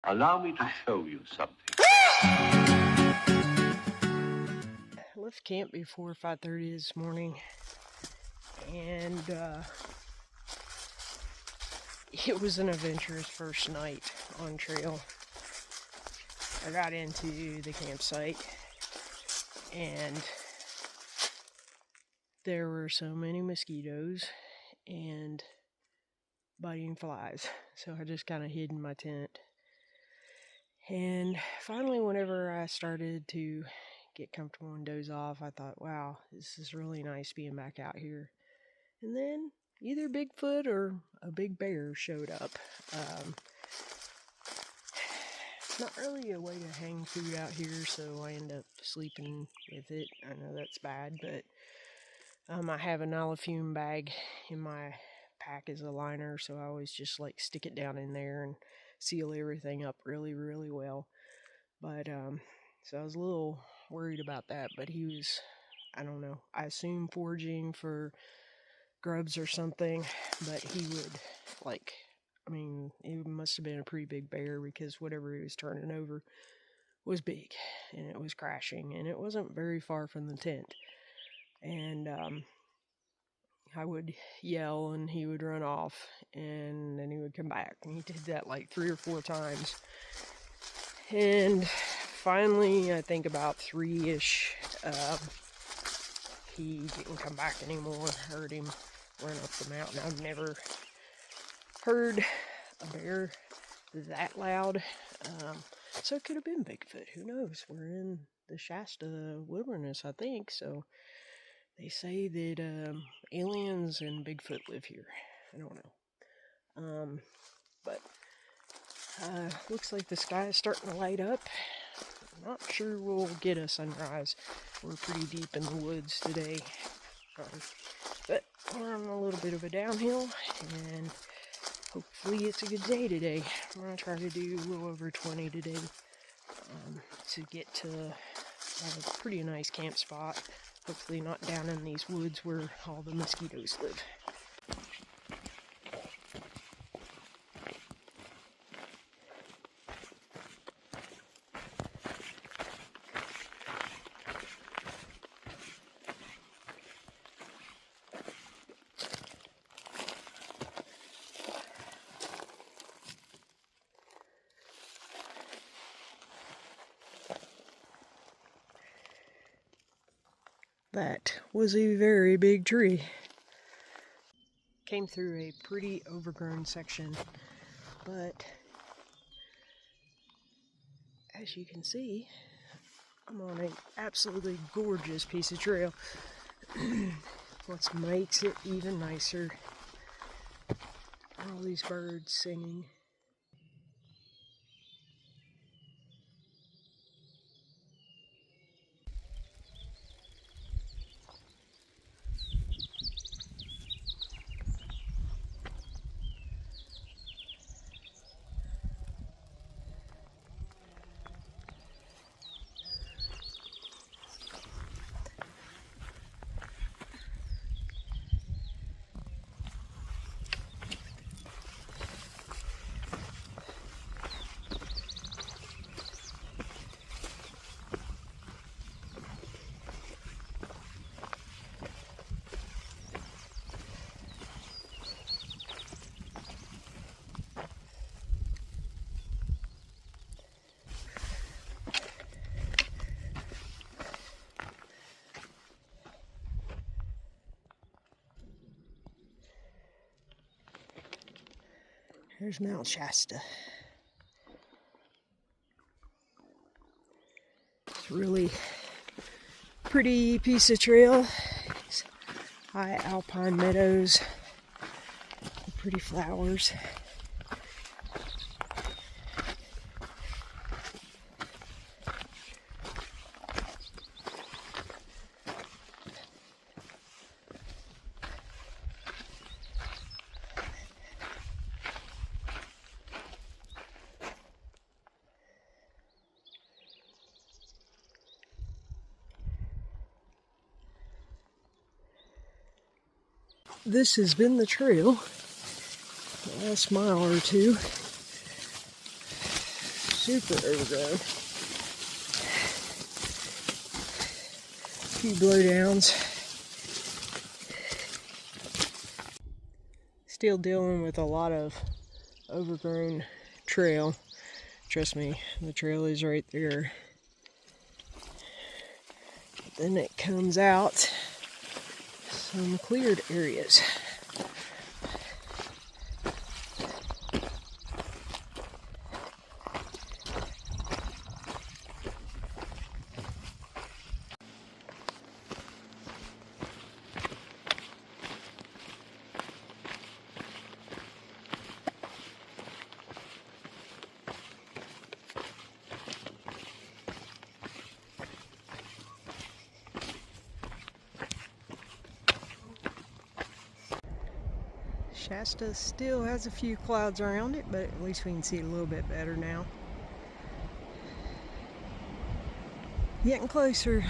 Allow me to show you something. I left camp before 5:30 this morning, and it was an adventurous first night on trail. I got into the campsite, and there were so many mosquitoes and biting flies, so I just kind of hid in my tent. And finally, whenever I started to get comfortable and doze off, I thought, wow, this is really nice being back out here. And then either Bigfoot or a big bear showed up. Not really a way to hang food out here, so I end up sleeping with it. I know that's bad, but I have an olifume bag in my pack as a liner, so I always just like stick it down in there and seal everything up really, really well. But so I was a little worried about that, but he was, I don't know, I assume foraging for grubs or something, but he would, like, I mean, it must have been a pretty big bear, because whatever he was turning over was big, and it was crashing, and it wasn't very far from the tent. And I would yell, and he would run off, and then he would come back, and he did that like 3 or 4 times. And finally, I think about 3-ish, he didn't come back anymore. I heard him run up the mountain. I've never heard a bear that loud, so it could have been Bigfoot. Who knows? We're in the Shasta wilderness, I think, so they say that aliens and Bigfoot live here. I don't know. But looks like the sky is starting to light up. I'm not sure we'll get a sunrise. We're pretty deep in the woods today. But we're on a little bit of a downhill, and hopefully it's a good day today. I'm going to try to do a little over 20 today to get to a pretty nice camp spot. Hopefully not down in these woods where all the mosquitoes live. That was a very big tree. Came through a pretty overgrown section, but as you can see, I'm on an absolutely gorgeous piece of trail. What makes it even nicer, all these birds singing. There's Mount Shasta. It's a really pretty piece of trail. It's high alpine meadows, pretty flowers. This has been the trail, the last mile or two. super overgrown. A few blowdowns. Still dealing with a lot of overgrown trail. Trust me, the trail is right there. Then it comes out some cleared areas. Shasta still has a few clouds around it, but at least we can see it a little bit better now. Getting closer.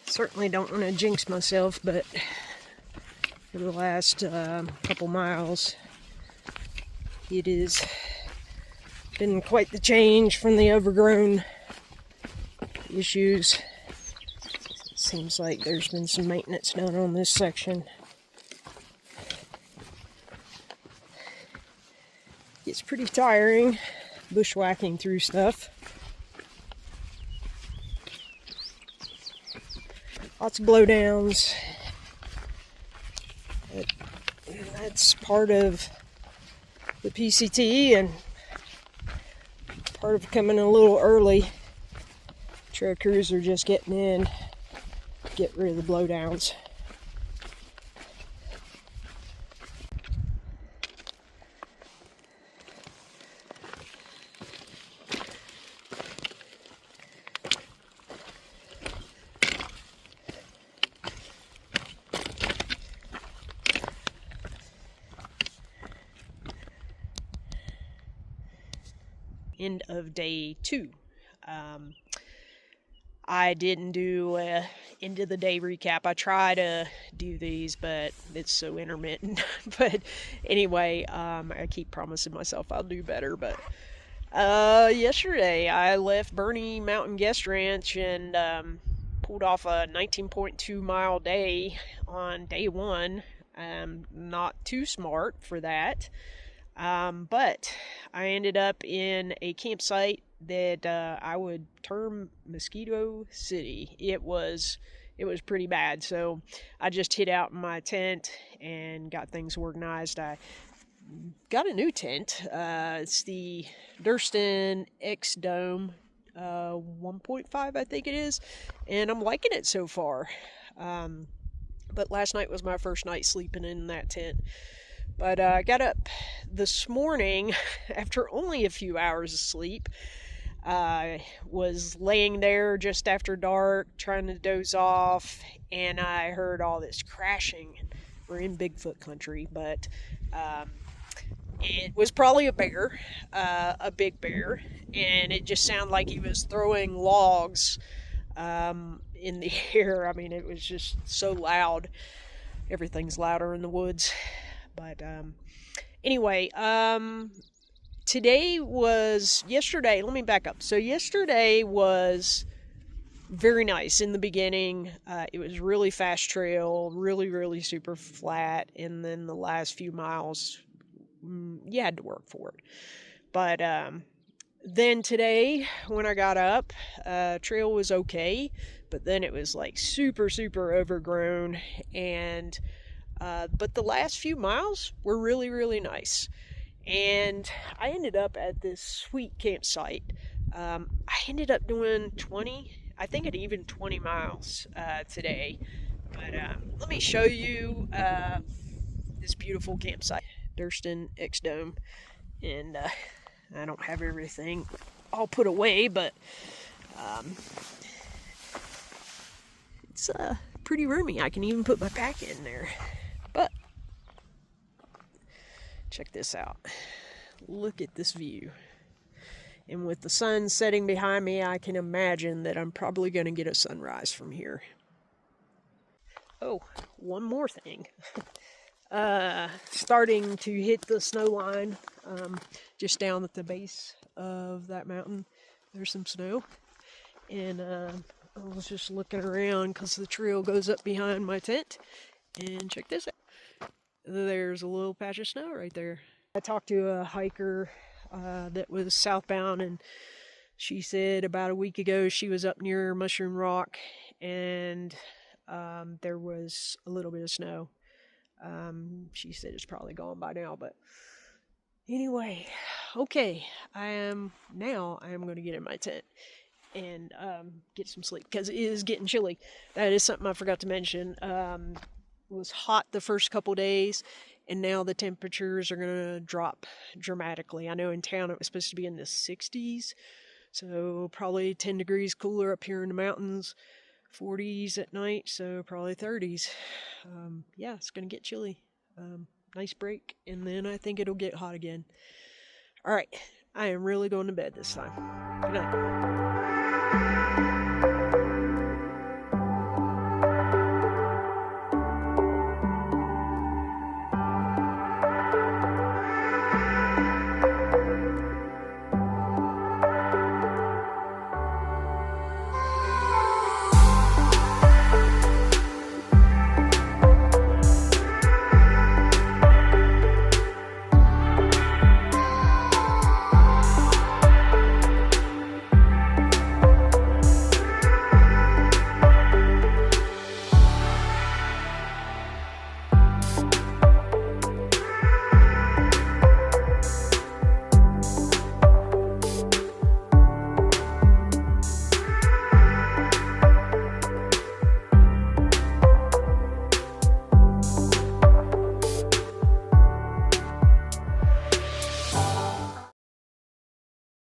Certainly don't want to jinx myself, but for the last couple miles, it has been quite the change from the overgrown issues. It seems like there's been some maintenance done on this section. It's pretty tiring bushwhacking through stuff. Lots of blowdowns. That's part of the PCT and part of coming a little early. Trail crews are just getting in to get rid of the blowdowns. End of day 2. I didn't do a end of the day recap. I try to do these, but it's so intermittent. But anyway, I keep promising myself I'll do better. But yesterday I left Bernie Mountain Guest Ranch and pulled off a 19.2 mile day on day 1. Not too smart for that. But I ended up in a campsite that I would term Mosquito City. It was pretty bad, so I just hid out in my tent and got things organized. I got a new tent. It's the Durston X Dome 1.5, I think it is, and I'm liking it so far. But last night was my first night sleeping in that tent. But I got up this morning after only a few hours of sleep. I was laying there just after dark trying to doze off, and I heard all this crashing. We're in Bigfoot country, but it was probably a bear, a big bear, and it just sounded like he was throwing logs in the air. I mean, it was just so loud. Everything's louder in the woods. But anyway, yesterday, let me back up. So yesterday was very nice in the beginning. It was really fast trail, really super flat. And then the last few miles, you had to work for it. But Then today, when I got up, trail was okay, but then it was like super overgrown, and but the last few miles were really nice. And I ended up at this sweet campsite. I ended up doing 20, I think it even 20 miles today. But let me show you this beautiful campsite, Durston X Dome. And I don't have everything all put away, but um, it's pretty roomy. I can even put my pack in there. But check this out. Look at this view. And with the sun setting behind me, I can imagine that I'm probably going to get a sunrise from here. Oh, one more thing. Starting to hit the snow line, just down at the base of that mountain. There's some snow. And I was just looking around because the trail goes up behind my tent. And check this out. There's a little patch of snow right there. I talked to a hiker that was southbound, and she said about a week ago she was up near Mushroom Rock, and there was a little bit of snow. She said it's probably gone by now, but anyway, okay, I am going to get in my tent and get some sleep because it is getting chilly. That is something I forgot to mention. It was hot the first couple days, and now the temperatures are going to drop dramatically. I know in town it was supposed to be in the 60s, so probably 10 degrees cooler up here in the mountains, 40s at night, so probably 30s. Yeah, it's going to get chilly. Nice break, and then I think it'll get hot again. All right, I am really going to bed this time. Good night.